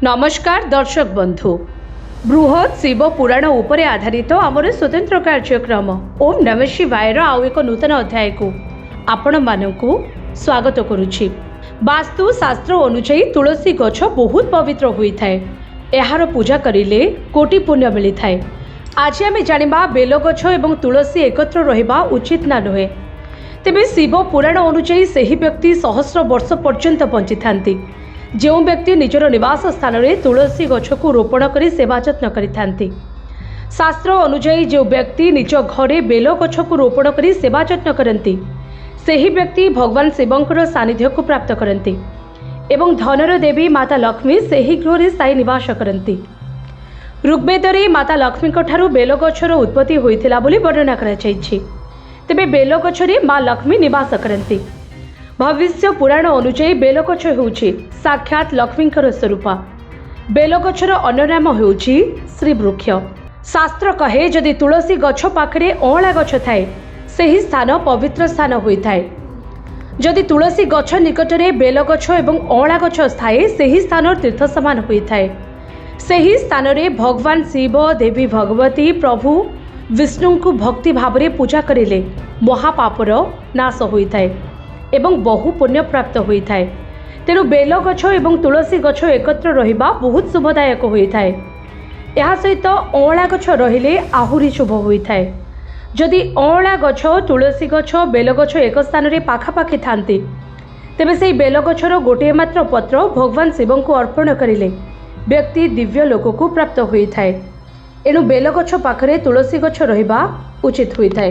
नमस्कार दर्शक बंधु, बृहत शिव पुराण उपरे आधारित आमर स्वतंत्र कार्यक्रम ओम नमः शिवायर आउ एक नूतन अध्याय को आपण मानकु स्वागत करुछि। वास्तु शास्त्र अनुसार तुलसी गछ बहुत पवित्र होइथाय। एहार पूजा करिले कोटि पुण्य मिलिथाय। आज आमे जानिबा बेल गछ एवं तुलसी एकत्र रहिबा उचित ना नहे। तेबे शिव पुराण अनुसार सही व्यक्ति सहस्र वर्ष पर्यंत बंची थांती। जो व्यक्ति निजर निवास स्थान में तुलसी गछ को रोपण कर सेवा जत्न करिथांती। शास्त्र अनुसार जो व्यक्ति निज घरे बेल गछ को रोपण कर सेवा जत्न करती सही व्यक्ति भगवान शिवंकर सानिध्य को प्राप्त करती एवं धनर देवी माता लक्ष्मी सही गृह स्थायी निवास करती। ऋग्वेदरे माता लक्ष्मी ठारू बेल गछर उत्पत्ति होइथिला बोली वर्णना कराଯାଇଛି। तेबे बेल गछरे माँ लक्ष्मी निवास करती। भविष्य पुराण अनुसार बेलगछ होउछि साक्षात लक्ष्मींकर स्वरूप। बेलगछर अन्य नाम होउछि श्री वृक्ष। शास्त्र कहे जदि तुलसी गछ पाखरे अँला गछ थाए सही स्थान पवित्र स्थान होइथाए। जदि तुलसी गछ निकटरे बेलगछ एवं अँला गछ थाए सही स्थान तीर्थ समान होइथाए। सही स्थान रे भगवान शिव देवी भगवती प्रभु विष्णु को भक्ति भावरे पूजा करिले महापापर नाश होइथाए एवं बहु पुण्य प्राप्त होइथाए। तेणु बेल गछ एवं तुलसी गछ एकत्र रहिबा बहुत शुभदायक होइथाए। एहा सहित अँला गछ रहिले आहुरी शुभ होइथाए। जदि अँला गछ तुलसी गछ बेल गछ एक स्थान रे पाखापाखि थांती तेबे सेही बेल गछर गोटे मात्र पत्र भगवान शिव को अर्पण करिले व्यक्ति दिव्य लोक को प्राप्त होइथाए। एणु बेल गछ पाखरे तुलसी गछ रहिबा उचित होइथाए।